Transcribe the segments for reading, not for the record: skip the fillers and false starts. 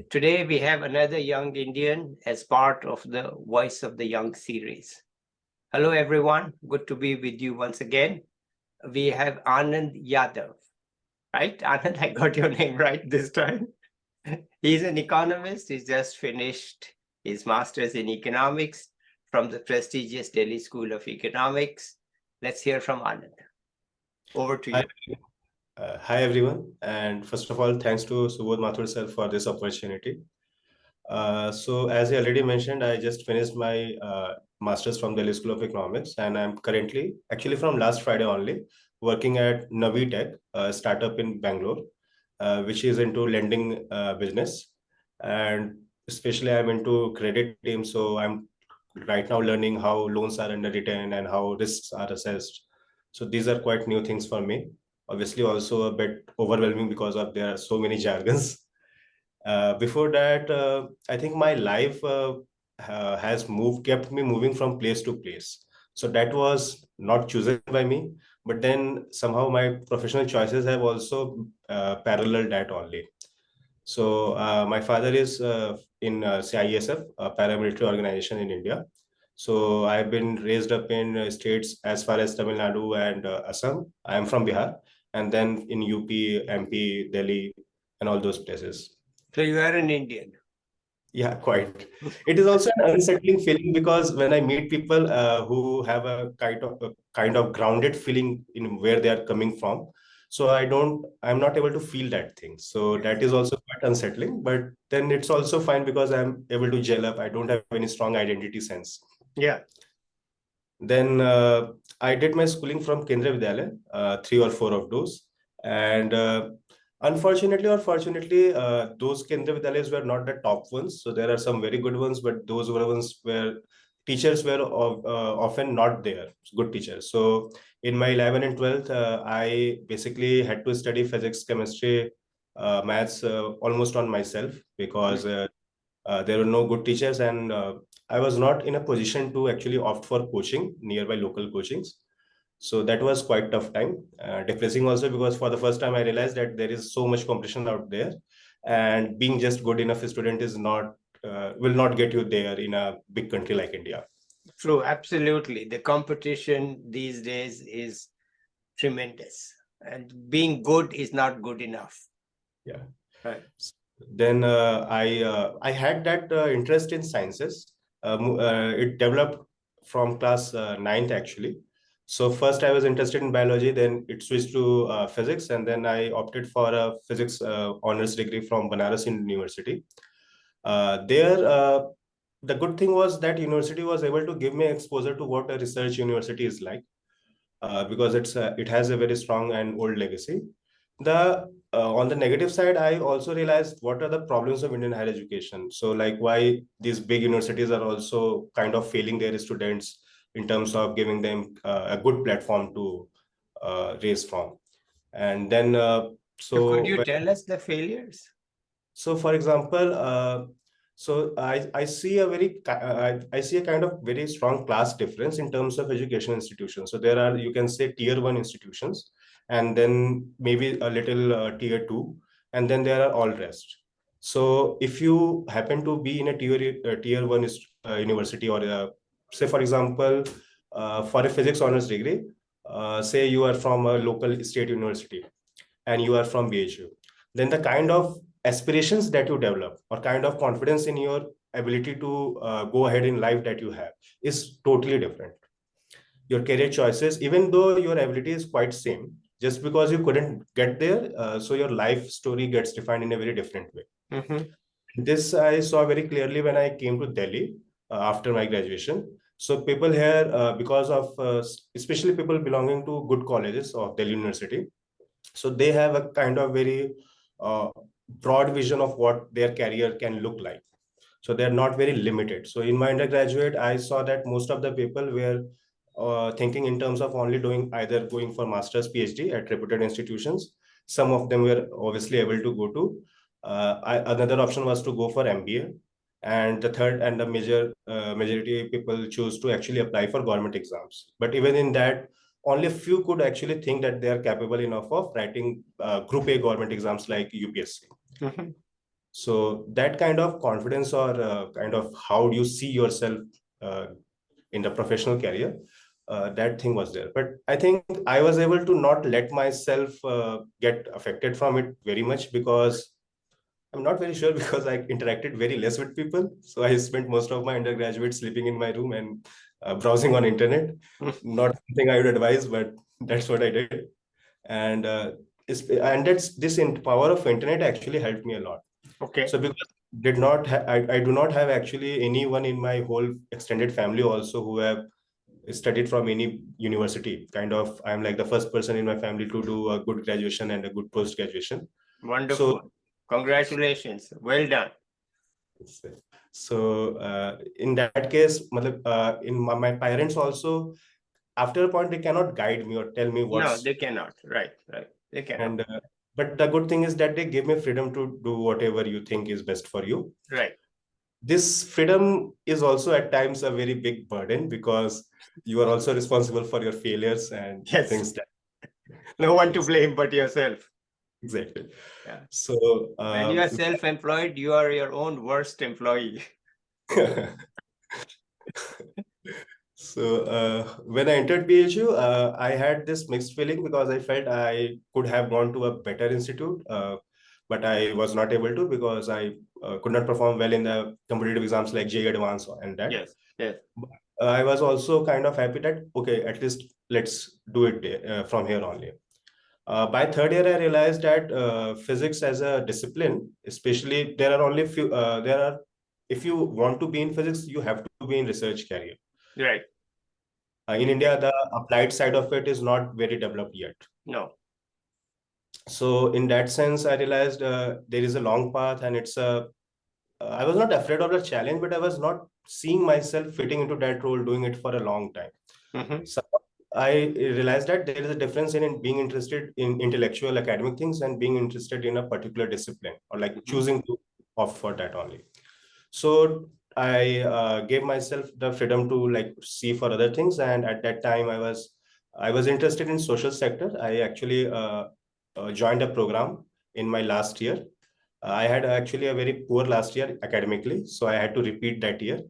Today we have another young Indian as part of the Voice of the Young series. Hello everyone, good to be with you once again. We have Anand Yadav, right? Anand, I got your name right this time. He's an economist. He's just finished his master's in economics from the prestigious Delhi School of Economics. Let's hear from Anand. Over to Hi, you. hi everyone, and first of all, thanks to Subodh Mathur sir for this opportunity. So, as I already mentioned, I just finished my master's from Delhi School of Economics, and I'm currently, actually from last Friday only, working at Navi Tech, a startup in Bangalore, which is into lending business, and especially I'm into credit team. So I'm right now learning how loans are underwritten and how risks are assessed. So these are quite new things for me. Obviously, also a bit overwhelming because of there are so many jargons. Before that, I think my life has kept me moving from place to place. So that was not chosen by me, but then somehow my professional choices have also paralleled that only. So my father is in CISF, a paramilitary organization in India. So I've been raised up in states as far as Tamil Nadu and Assam. I am from Bihar, and then in UP, MP, Delhi, and all those places. So you are an Indian. Yeah, quite. It is also an unsettling feeling because when I meet people who have a kind of grounded feeling in where they are coming from, so I'm not able to feel that thing. So that is also quite unsettling. But then it's also fine because I'm able to gel up. I don't have any strong identity sense. Yeah. Then I did my schooling from Kendriya Vidyalaya, three or four of those. And unfortunately or fortunately, those Kendriya Vidyalayas were not the top ones. So there are some very good ones, but those were ones where teachers were often not there, good teachers. So in my 11 and 12th, I basically had to study physics, chemistry, maths almost on myself because there were no good teachers, and I was not in a position to actually opt for coaching nearby local coachings. So that was quite tough time, depressing also because for the first time I realized that there is so much competition out there, and being just good enough a student is not will not get you there in a big country like India. True, absolutely. The competition these days is tremendous, and being good is not good enough. Yeah. Right. Then I had that interest in sciences. It developed from class ninth actually. So first I was interested in biology, then it switched to physics, and then I opted for a physics honors degree from Banaras University. There, the good thing was that university was able to give me exposure to what a research university is like, because it has a very strong and old legacy. The On the negative side, I also realized what are the problems of Indian higher education. So, like why these big universities are also kind of failing their students in terms of giving them a good platform to raise from. And then, So could so you tell us the failures? so, for example, I see I see a kind of very strong class difference in terms of education institutions. So there are, you can say, tier one institutions, and then maybe a little tier two, and then there are all rest. So if you happen to be in a tier one university, or say for example, for a physics honors degree, say you are from a local state university and you are from BHU, then the kind of aspirations that you develop or kind of confidence in your ability to go ahead in life that you have is totally different. Your career choices, even though your ability is quite same, just because you couldn't get there, so your life story gets defined in a very different way. Mhm. This I saw very clearly when I came to Delhi after my graduation. So people here, because of especially people belonging to good colleges of Delhi University, so they have a kind of very uh, broad vision of what their career can look like. So they're not very limited. So in my undergraduate, I saw that most of the people were thinking in terms of only doing either going for master's PhD at reputed institutions. Some of them were obviously able to go to another option was to go for MBA, and the third and the majority people choose to actually apply for government exams. But even in that, only a few could actually think that they are capable enough of writing group A government exams like UPSC. Mhm. So that kind of confidence or kind of how you see yourself uh, in the professional career, that thing was there. But I think I was able to not let myself get affected from it very much, because I'm not very sure because I interacted very less with people. So I spent most of my undergraduate sleeping in my room and browsing on internet. Not something I would advise, but that's what I did. And that's this power of internet actually helped me a lot. Okay. So because I do not have actually anyone in my whole extended family also who have studied from any university. Kind of, I'm like the first person in my family to do a good graduation and a good post graduation. Wonderful. So Congratulations. Well done. so in that case, in my parents also, after a point, they cannot guide me or tell me No, what's. they cannot. Right. They cannot. And but the good thing is that they give me freedom to do whatever you think is best for you. Right. This freedom is also at times a very big burden, because you are also responsible for your failures and Yes. things that. No one to blame but yourself. Exactly. Yeah. So When you are self-employed, you are your own worst employee. So when I entered BHU, I had this mixed feeling, because I felt I could have gone to a better institute, but I was not able to, because I could not perform well in the competitive exams like JEE Advanced and that. Yes. Yes. I was also kind of happy that, okay, at least let's do it from here only. By third year, I realized that physics as a discipline, especially there are only few, if you want to be in physics, you have to be in research career. Right. In India, the applied side of it is not very developed yet. No. So in that sense, I realized there is a long path, and I was not afraid of the challenge, but I was not seeing myself fitting into that role, doing it for a long time. Mm-hmm. So I realized that there is a difference in being interested in intellectual academic things and being interested in a particular discipline, or like choosing to opt for that only. So I gave myself the freedom to like see for other things. And at that time, I was interested in social sector. I actually joined a program in my last year. I had actually a very poor last year academically, so I had to repeat that year.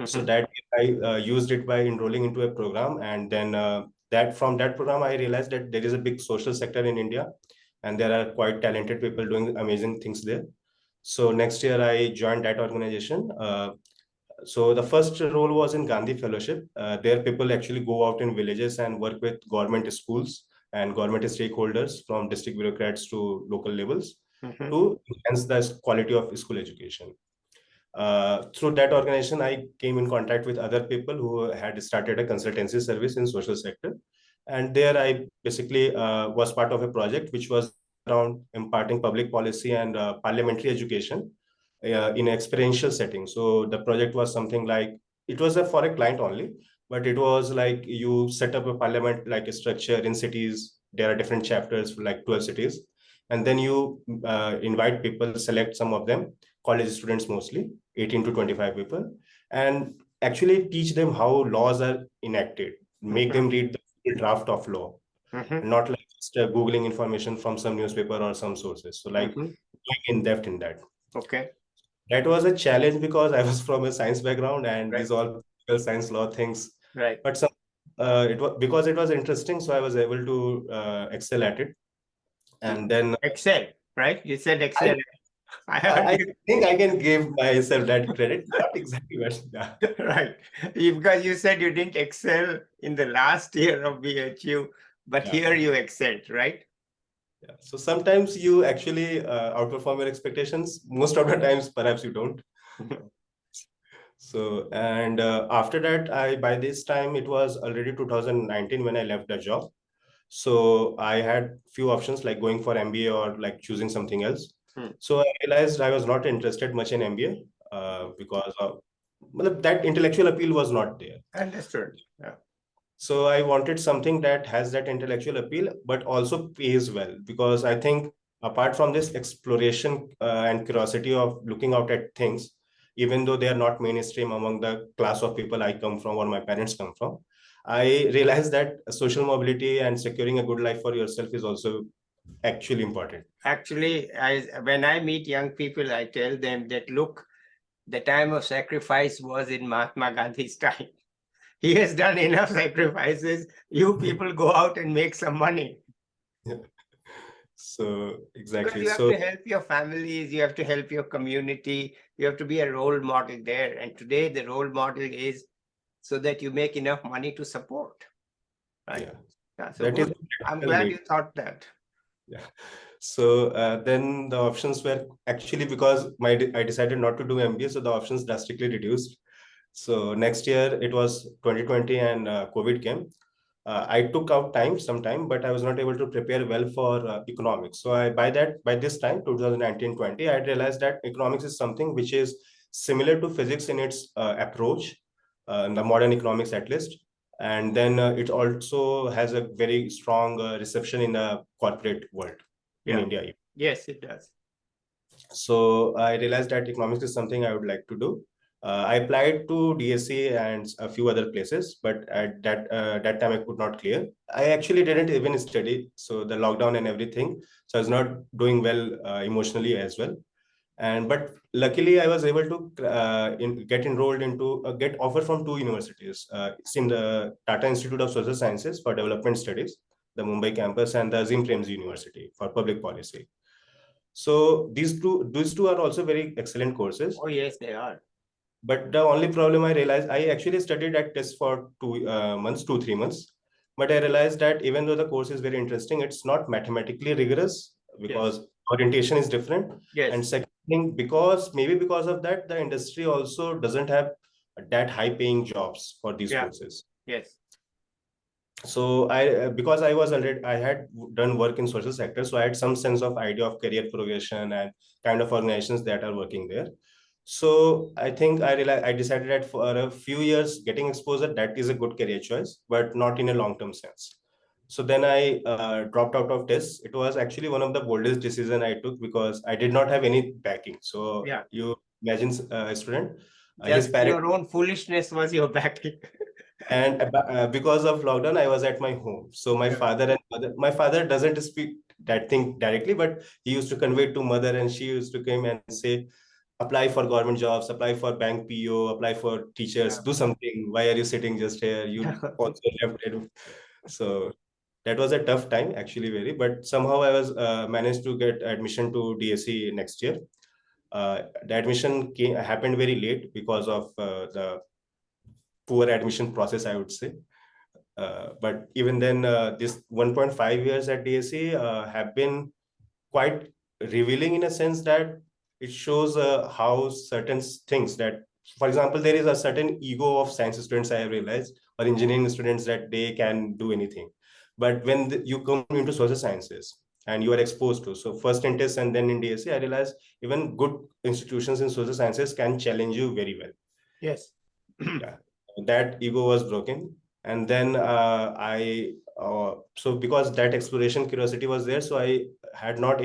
So that I used it by enrolling into a program, and then that from that program I realized that there is a big social sector in India, and there are quite talented people doing amazing things there. So next year I joined that organization. So the first role was in Gandhi Fellowship. There people actually go out in villages and work with government schools and government stakeholders, from district bureaucrats to local levels, to enhance the quality of school education. Through that organization, I came in contact with other people who had started a consultancy service in social sector. And there I basically was part of a project which was around imparting public policy and parliamentary education in an experiential setting. So the project was something like, it was for a client only, but it was like you set up a parliament like a structure in cities. There are different chapters for like 12 cities. And then you invite people, select some of them, college students mostly, 18 to 25 people, and actually teach them how laws are enacted, make them read the draft of law, not like just Googling information from some newspaper or some sources. So like going in depth in that. Okay. That was a challenge because I was from a science background, and Right. these all political science law things. Right. But some it was because it was interesting, so I was able to excel at it. And then Excel, right? You said Excel. I think I can give myself that credit. Not exactly, but yeah. Right. Because you said you didn't excel in the last year of BHU, but Yeah. here you excelled, right? Yeah. So sometimes you actually outperform your expectations. Most of the times, perhaps you don't. So, and after that, by this time, it was already 2019 when I left the job. So I had few options like going for MBA or like choosing something else. So I realized I was not interested much in MBA because that intellectual appeal was not there. Understood. Yeah. So I wanted something that has that intellectual appeal, but also pays well, because I think apart from this exploration and curiosity of looking out at things, even though they are not mainstream among the class of people I come from or my parents come from, I realized that social mobility and securing a good life for yourself is also actually important. Actually, when I meet young people, I tell them that, look, the time of sacrifice was in Mahatma Gandhi's time. He has done enough sacrifices. You people go out and make some money. So Because exactly. you have So to help your families, you have to help your community, you have to be a role model there. And today the role model is so that you make enough money to support. Right. yeah, Yeah. So that is good. the I'm practical glad need. you thought that. Yeah. So then the options were actually, because I decided not to do MBA, so the options drastically reduced. So next year it was 2020 and COVID came. I took out some time, but I was not able to prepare well for economics. So by this time, 2019-20, I realized that economics is something which is similar to physics in its approach, in the modern economics at least. And then it also has a very strong reception in the corporate world in Yeah. India. Yes, it does. So I realized that economics is something I would like to do. I applied to DSC and a few other places, but at that time I could not clear. I actually didn't even study, so the lockdown and everything, so I was not doing well emotionally as well. And but luckily I was able to get enrolled into get offer from two universities. It's in the Tata Institute of Social Sciences for Development Studies, the Mumbai campus, and the Azim Premji University for Public Policy. So these two are also very excellent courses. Oh, yes, they are. But the only problem I realized, I actually studied at this for 2 months, 3 months. But I realized that even though the course is very interesting, it's not mathematically rigorous Yes. because orientation is different. And Yes. second thing, maybe because of that, the industry also doesn't have that high paying jobs for these Yeah. courses. Yes. So because I had done work in social sector, so I had some sense of idea of career progression and kind of organizations that are working there. So I think I decided that for a few years getting exposure, that is a good career choice, but not in a long term sense. So then I dropped out of this. It was actually one of the boldest decision I took because I did not have any backing. So Yeah. you imagine a student, his Just parents, your own foolishness was your backing. and because of lockdown I was at my home, so Yeah. my father doesn't speak that thing directly, but he used to convey to mother, and she used to come and say, apply for government jobs, apply for bank PO, apply for teachers, Yeah. do something, why are you sitting just here, you also left it. So that was a tough time actually, very, but somehow I was managed to get admission to DSC next year. The admission happened very late because of the poor admission process, I would say. But even then, this 1.5 years at DSE have been quite revealing in a sense that it shows how certain things that, for example, there is a certain ego of science students, I have realized, or engineering students, that they can do anything. But when you come into social sciences and you are exposed to, so first in TIS and then in DSE, I realized even good institutions in social sciences can challenge you very well. Yes. Yeah, that ego was broken. And then so because that exploration curiosity was there, so I had not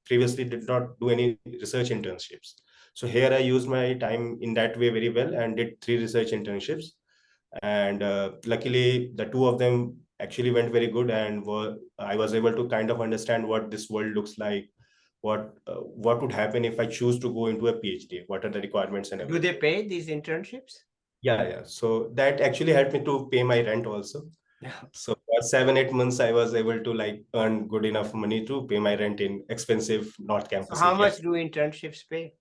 previously did not do any research internships. So here I used my time in that way very well and did 3 research internships. And luckily the two of them actually went very good, and I was able to kind of understand what this world looks like, what would happen if I choose to go into a PhD, what are the requirements and Do they everything. pay these internships? Yeah. So that actually helped me to pay my rent also. Yeah. So for 7, 8 months, I was able to like earn good enough money to pay my rent in expensive North So Campus how area. much do internships pay?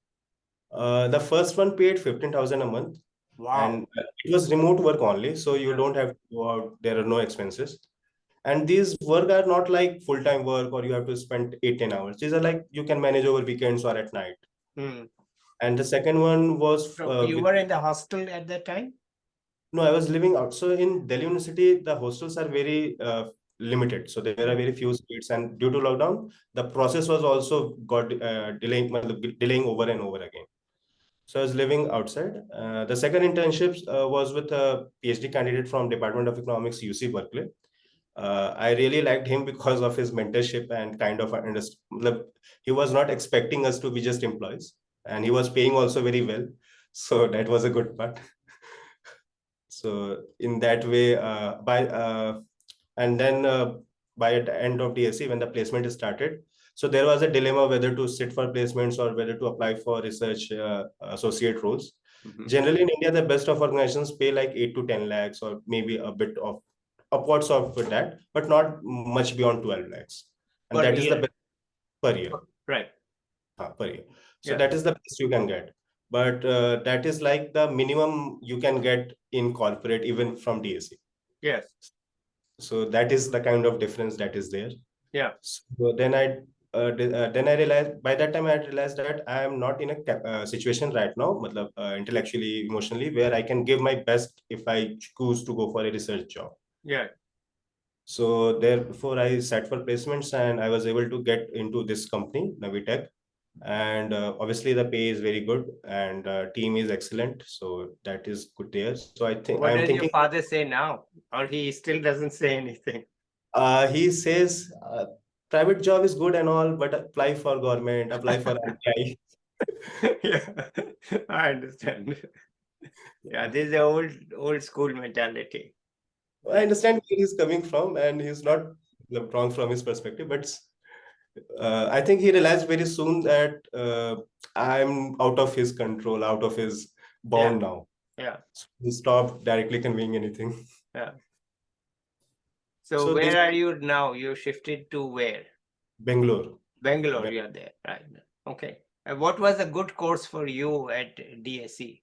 The first one paid 15,000 a month, Wow. and it was remote work only, so you Yeah. don't have to go out. There are no expenses. And these work are not like full-time work or you have to spend 8, 10 hours. These are like you can manage over weekends or at night. Hmm. And the second one was So you were in the hostel at that time? no, I was living out. So in Delhi University, the hostels are very limited. So there are very few seats, and due to lockdown, the process was also got delaying over and over again. So I was living outside. The second internship was with a PhD candidate from Department of Economics, UC Berkeley. I really liked him because of his mentorship and kind of he was not expecting us to be just employees, and he was paying also very well. So that was a good part. So in that way, and then by the end of DSC, when the placement is started, so there was a dilemma whether to sit for placements or whether to apply for research associate roles. Generally, in India, the best of organizations pay like 8 to 10 lakhs or maybe a bit of upwards of that, but not much beyond 12 lakhs. And Per that is the year. best per year. Right. Per year. So Yeah. that is the best you can get. But that is like the minimum you can get in corporate, even from DSC. Yes. So that is the kind of difference that is there. Yeah. So then I realized, by that time I realized that I am not in a situation right now, intellectually, emotionally, where I can give my best if I choose to go for a research job. Yeah. So therefore I sat for placements and I was able to get into this company, Navitech. And obviously the pay is very good and team is excellent. So that is good there. So What I'm does your thinking, father say now? Or he still doesn't say anything? he says, private job is good and all, but apply for government, apply for RTI. Yeah, I understand. Yeah, this is the old school mentality. I understand where he's coming from, and he's not wrong from his perspective, but I think he realized very soon that I'm out of his control, out of his Yeah, bound now. yeah, So he stopped directly conveying anything. yeah. So So this where are you now? You shifted to where? Bangalore. Bangalore, you're there, right? Okay. And what was a good course for you at DSC?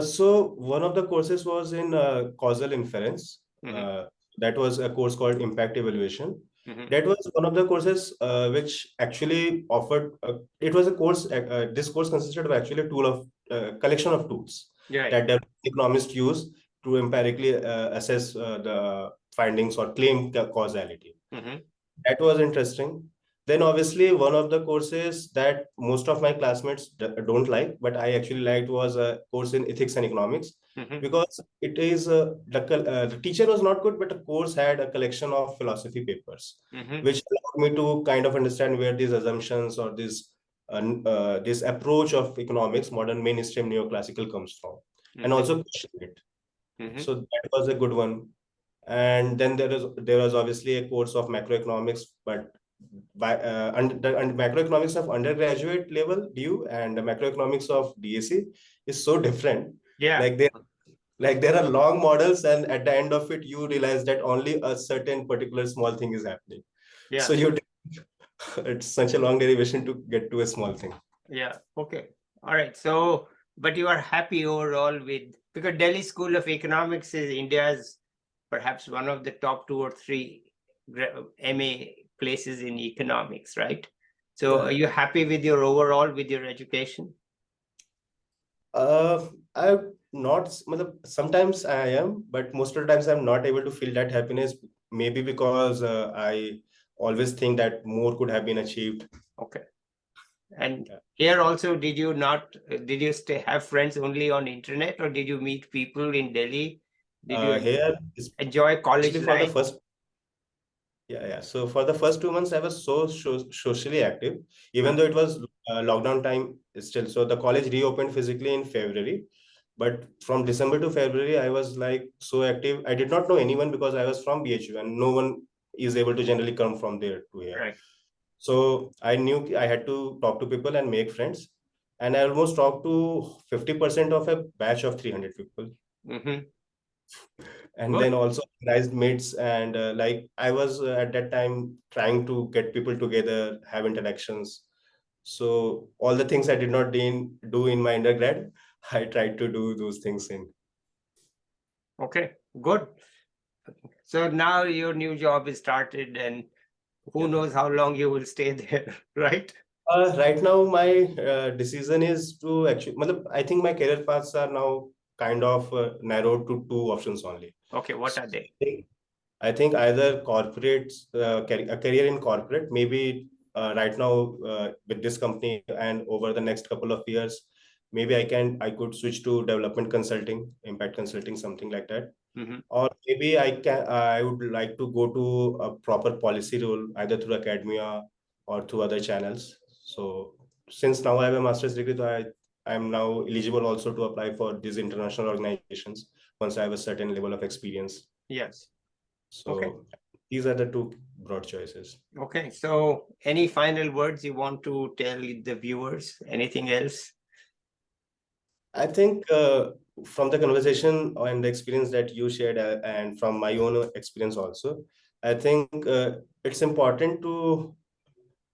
So one of the courses was in causal inference. That was a course called impact evaluation. That was one of the courses which actually offered. It was a course. This course consisted of actually a tool of collection of tools Right. that the economists use to empirically assess the findings or claim causality. That was interesting. Then obviously one of the courses that most of my classmates don't like, but I actually liked, was a course in ethics and economics, because it is the teacher was not good, but the course had a collection of philosophy papers, which allowed me to kind of understand where these assumptions or this approach of economics, modern mainstream neoclassical, comes from, and also question it. So that was a good one. And then there was obviously a course of macroeconomics, but macroeconomics of undergraduate level DU and the macroeconomics of DSC is so different. Yeah. There are long models, and at the end of it, you realize that only a certain particular small thing is happening. Yeah. So it's such a long derivation to get to a small thing. Yeah. Okay. All right. So, but you are happy overall with, because Delhi School of Economics is India's perhaps one of the top 2 or 3 MA places in economics, right? So, Yeah. are you happy with your overall with your education? I'm not. Sometimes I am, but most of the times I'm not able to feel that happiness. Maybe because I always think that more could have been achieved. Okay. And here also, did you have friends only on internet, or did you meet people in Delhi? Did you Here, enjoy college especially for the life? first. Yeah. So for the first 2 months, I was so socially active, even though it was lockdown time still. So the college reopened physically in February, but from December to February, I was like so active. I did not know anyone because I was from BHU, and no one is able to generally come from there to here. Right. So I knew I had to talk to people and make friends, and I almost talked to 50% of a batch of 300 people. And Good. then also organized meets, and I was at that time trying to get people together, have interactions. So all the things I did not do in my undergrad, I tried to do those things in. Okay, good. So now your new job is started, and who knows how long you will stay there, right? Right now, my decision is to actually, I think my career paths are now kind of narrowed to 2 options only. Okay, what are they? I think either a career in corporate, maybe right now with this company, and over the next couple of years, maybe I could switch to development consulting, impact consulting, something like that. Or maybe I would like to go to a proper policy role, either through academia or through other channels. So since now I have a master's degree, so I am now eligible also to apply for these international organizations once I have a certain level of experience. Yes. So Okay. These are the two broad choices. Okay, so any final words you want to tell the viewers? Anything else? I think from the conversation and the experience that you shared, and from my own experience also, I think it's important to,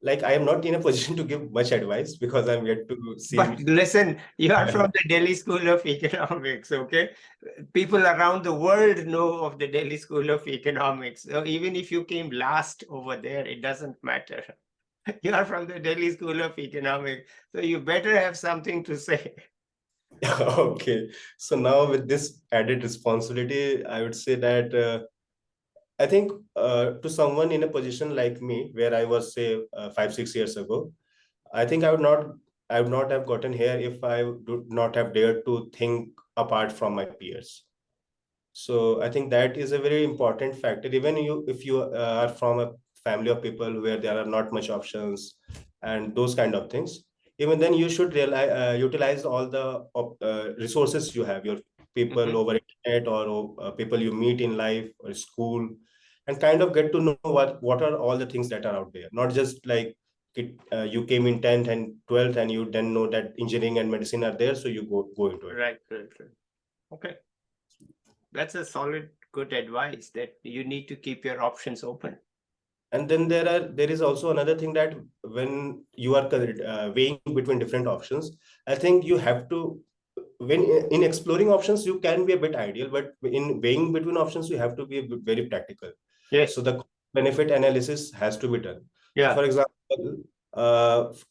like, I am not in a position to give much advice because I'm yet to But see. listen, you are from the Delhi School of Economics, okay? People around the world know of the Delhi School of Economics. So even if you came last over there, it doesn't matter. You are from the Delhi School of Economics, so you better have something to say. Okay, so now with this added responsibility, I would say that I think to someone in a position like me, where I was, say, 5, 6 years ago, I think I would not have gotten here if I would not have dared to think apart from my peers. So I think that is a very important factor. Even if you are from a family of people where there are not much options and those kind of things, even then you should utilize all the resources you have, your people Mhm. over internet, or people you meet in life or school, and kind of get to know what are all the things that are out there. Not just like you came in 10th and 12th and you then know that engineering and medicine are there, so you go into it. Right, right, right. Okay, that's a solid, good advice that you need to keep your options open. And then there is also another thing that when you are weighing between different options, I think you have to, when in exploring options, you can be a bit ideal, but in weighing between options, you have to be very practical. Yes, So the benefit analysis has to be done. So yeah, for example,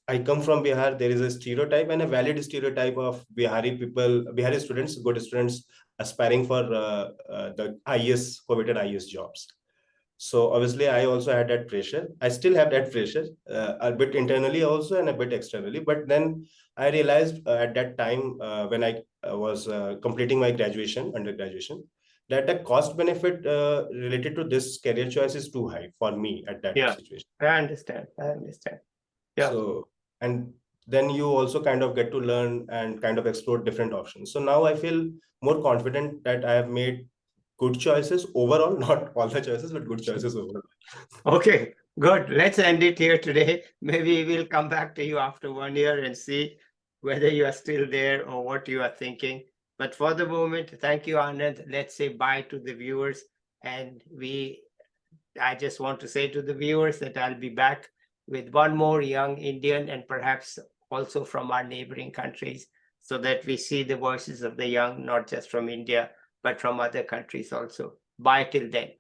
I come from Bihar. There is a stereotype, and a valid stereotype, of Bihari students, good students, aspiring for the IES, coveted IES jobs. So obviously, I also had that pressure. I still have that pressure, a bit internally also and a bit externally. But then I realized at that time, when I was completing my undergraduation, that the cost benefit related to this career choice is too high for me at that yeah. situation. I understand. I understand. Yeah. So, and then you also kind of get to learn and kind of explore different options. So now I feel more confident that I have made good choices overall, not all the choices, but good choices overall. Okay, good. Let's end it here today. Maybe we'll come back to you after 1 year and see whether you are still there or what you are thinking. But for the moment, thank you, Anand. Let's say bye to the viewers. And I just want to say to the viewers that I'll be back with one more young Indian and perhaps also from our neighboring countries so that we see the voices of the young, not just from India, but from other countries also. Bye till then.